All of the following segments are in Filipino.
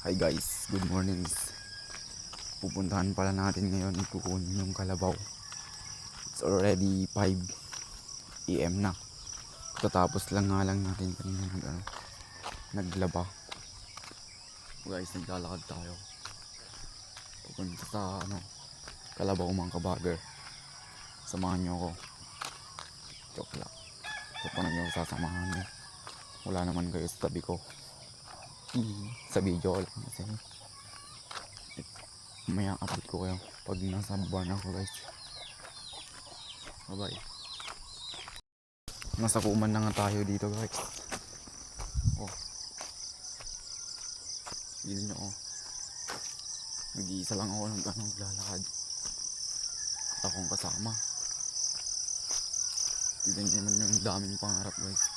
Hi guys, good morning. Pupuntahan pala natin ngayon kukunin yung kalabaw. It's already 5 AM na. Tatapos lang nga lang natin kanina naglaba. Guys, naglalakad tayo. Pupunta sa kalabaw mga kabager. Samahan nyo ako. Joke lang. So paano nyo sasamahan nyo? Wala naman kayo sa tabi ko. Sa video lang kasi may update ko kayo pag nasa baba na ako guys. Bye bye. Nasa kuman na nga tayo dito guys. Oh, yun nyo oh. Nag-iisa lang ako naglalakad. At akong kasama. Tignan nyo naman yung daming pangarap guys.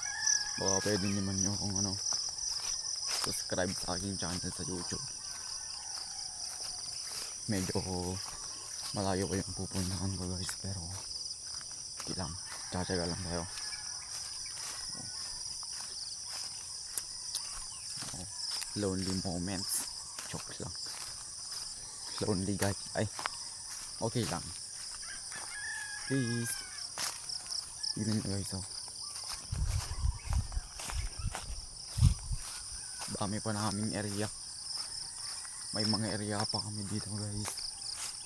Baka pwede naman nyo kung subscribe sa aking channel sa YouTube. Medyo malayo ko yung pupuntahan ko guys, pero okay lang, tsatsaga lang tayo. Lonely moments, joke lang. Lonely guys, ay okay lang. Please tignan nyo guys oh. Dami pa naming area. May mga area pa kami dito guys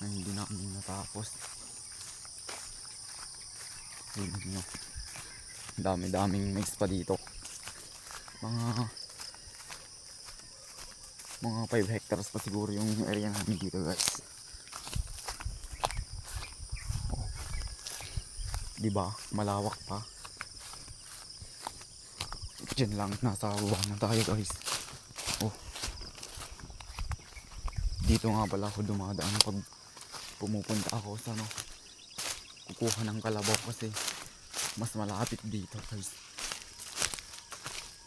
na hindi namin natapos. Tignan nyo, dami-daming mix pa dito. Mga 5 hectares pa siguro yung area namin dito guys. Oh, diba malawak pa. Diyan lang, nasa baba na tayo guys. Oh, dito nga pala ako dumadaan pag pumupunta ako sa kukuha ng kalabaw kasi mas malapit dito guys.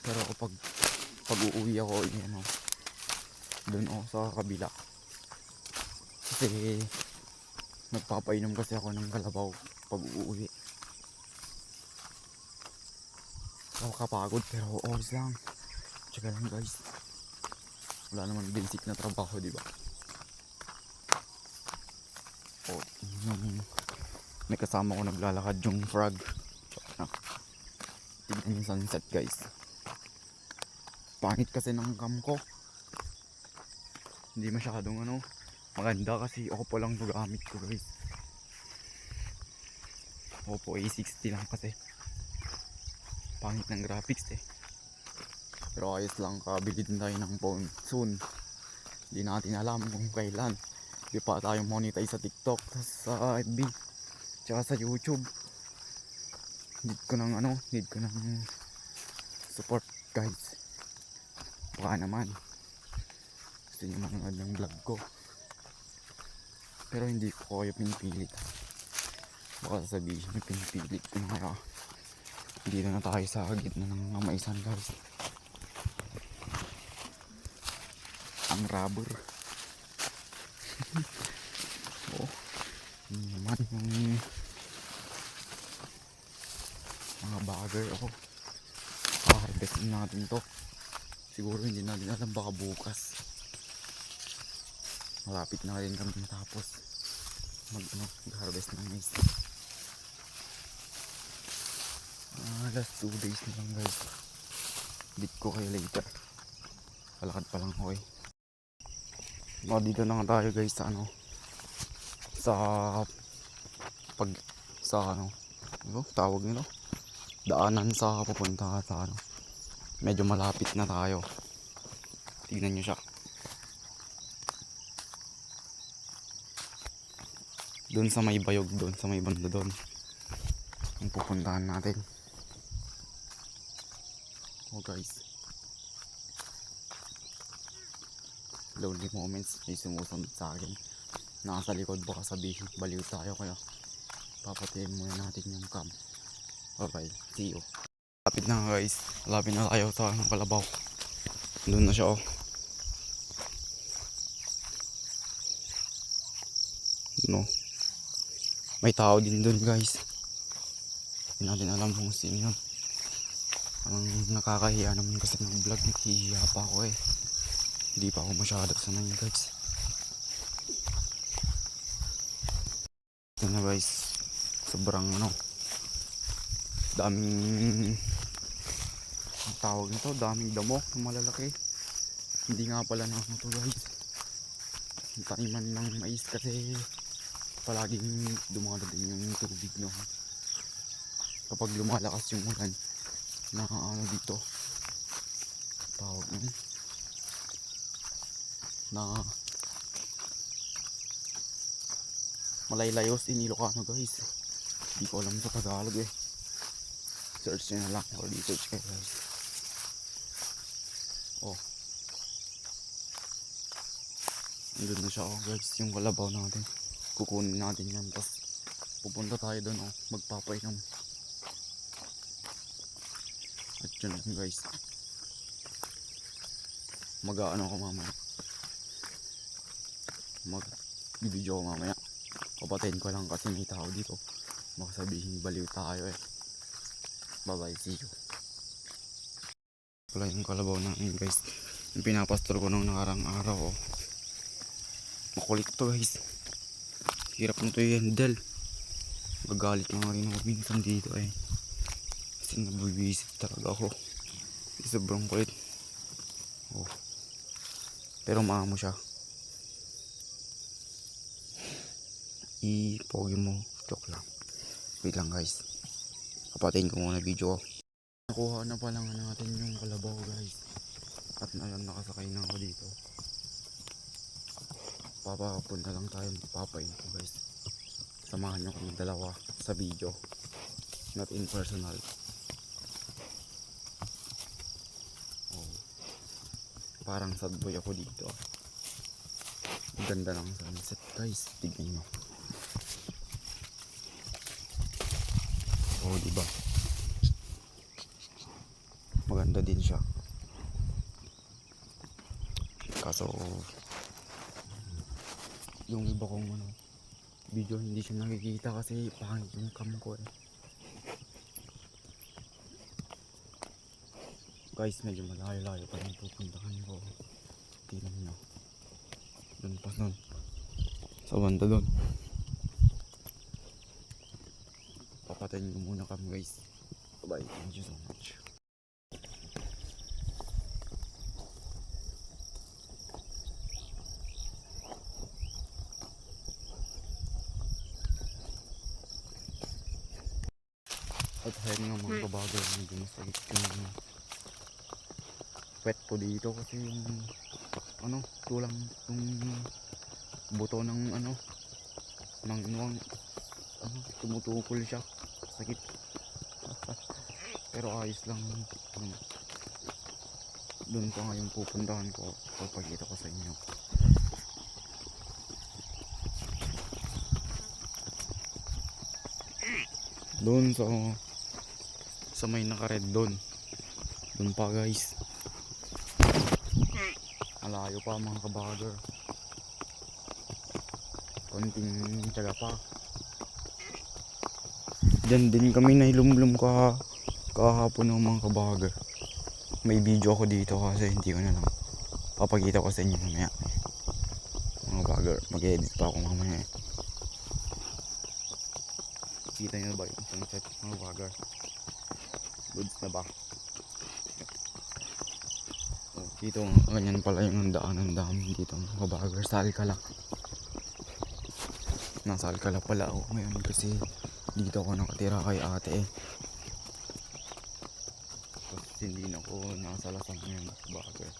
Pero pag uuwi ako doon ako sa kabila kasi nagpapainom kasi ako ng kalabaw pag uuwi. Kapagod pero oras lang. Tsaka lang guys, wala naman basic na trabaho diba. Oh, may kasama ko naglalakad yung frog. Tignan yung sunset guys. Pangit kasi ng cam ko, hindi masyadong maganda kasi Oppo lang ito gamit ko guys. Oppo A60 lang kasi pangit ng graphics pero ayos lang, kabili din tayo ng phone soon. Hindi natin alam kung kailan. Di pa tayo monetize sa TikTok, sa FB, tsaka sa YouTube. Need ko ng support guys. Baka naman gusto nyo manood ng vlog ko, pero hindi ko kayo pinipilit. Baka sabihin nyo pinipilit ko na kaya. Dito na tayo sa gitna ng maisan guys. Ang rubber. Oh, naman yung mga bagger ako. Harvestin natin to. Siguro hindi natin alam, baka bukas. Malapit na rin kami matapos mag-harvest ng mais. Last 2 days na lang guys. Bit ko kayo later. Palakad pa lang ako dito na nga tayo guys sa tawag nito, daanan sa papunta sa medyo malapit na tayo. Tignan nyo siya. Doon sa may bayog, doon sa may banda doon ang pupuntahan natin. Oh guys, lonely moments. May sumusunod sa akin nasa likod, baka sabihin baliw tayo, kaya papatayin muna natin yung cam. Bye bye, see you. Lapit na guys, lapit na tayo sa kalabaw. Doon na siya oh. May tao din doon guys. Hindi natin alam kung sino yun. Ang nakakahiya naman kasi ng vlog, naghihiya pa ako Hindi pa ako masyado sanay guys. Ito na guys. Sobrang daming ang tawag nito, daming damo na malalaki. Hindi nga pala na to guys. Yung taniman ng mais kasi palaging dumadating yung tubig kapag lumalakas yung ulan na dito tawag na Malaylayos in Ilocano guys. Hindi ko alam sa Tagalog search nyo na lang or research kayo guys. Andun na siya guys, yung kalabaw natin. Kukunin natin yan, tapos pupunta tayo doon magpapainom. At yun lang guys, mag-aano ko mamaya, mag-video ko mamaya. Papatayin ko lang kasi may tao dito, baka sabihin baliw tayo bye bye, see you. Wala yung kalabaw namin guys, yung pinapastor ko nung nakarang araw. Makulit to guys, hirap na to i-handle. Gagalit nga rin ako minsan dito kasi nabubisit talaga ako. Sobrang kulit. Pero maamo siya. I-pogi mo, joke lang. Wait lang guys, kapatayin ko muna video ko. Nakuha na pa lang natin yung kalabaw guys, at ngayon nakasakay na ako dito. Papapunta lang tayo, magpapain ko guys. Samahan nyo kami dalawa sa video, not in personal. Parang sad boy ako dito. Ganda ng sunset guys, tignan nyo. Diba? Maganda din siya. Kaso yung iba kong video hindi siya nakikita kasi pangit yung cam ko Guys, medyo malayo-layo pa rin pupuntahan ko. Tingnan nyo. Doon pa nun. Sa banda doon. Papatayin ko muna kami guys. Bye, thank you so much. At ayun nga mga kabagay, medyo masakit yung pet ko dito kasi yung tulang yung buto ng ng inuwang tumutukol siya, sakit. Pero ayos lang. Doon pa nga yung pupuntahan ko, papakita ko sa inyo. Doon sa may naka-red doon pa guys, malayo pa mga kabagger, konting tiyaga pa. Diyan din kami nailumlum kahapon ng mga kabagger. May video ako dito kasi hindi ko na lang papakita ko sa inyo mamaya mga kabagger. Mag-edit pa ako mamaya Kita nyo ba yung sunset mga kabagger? Goods na ba? Dito ganyan pala yung daanan namin dito mga kabagger, sa Alcala. Nasa Alcala pala ako ngayon kasi dito ako nakatira kay ate kasi hindi na ako nasa Lasang ngayon mga kabagger.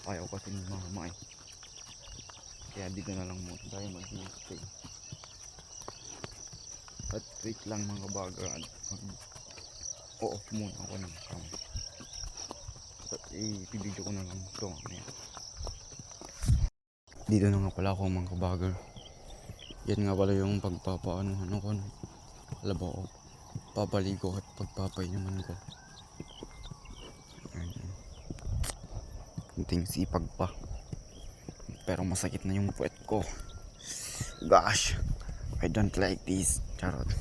Ayaw kasi ni mama kaya dito na lang muna tayo mag-stay. At wait lang mga kabagger, off muna ako ng cam. At i-video ko na lang ito mamaya. Dito na nga pala ako mga kabagger. Yan nga pala yung pagpapaano ko kalabaw, papaligo at pagpapainuman ko. Kunting sipag pa, pero masakit na yung puwet ko. Gosh, I don't like this. Charot.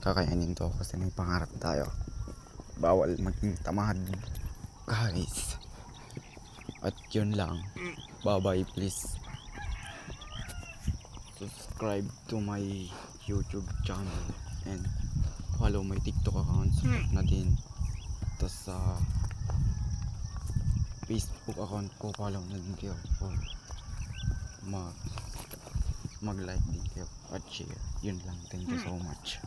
Kakayanin to kasi may pangarap tayo. Bawal maging tamad guys. At yun lang. Bye-bye please. Subscribe to my YouTube channel and follow my TikTok accounts na din. Tapos sa Facebook account ko, follow na din kayo for mag-like din kayo at share. Yun lang. Thank you so much.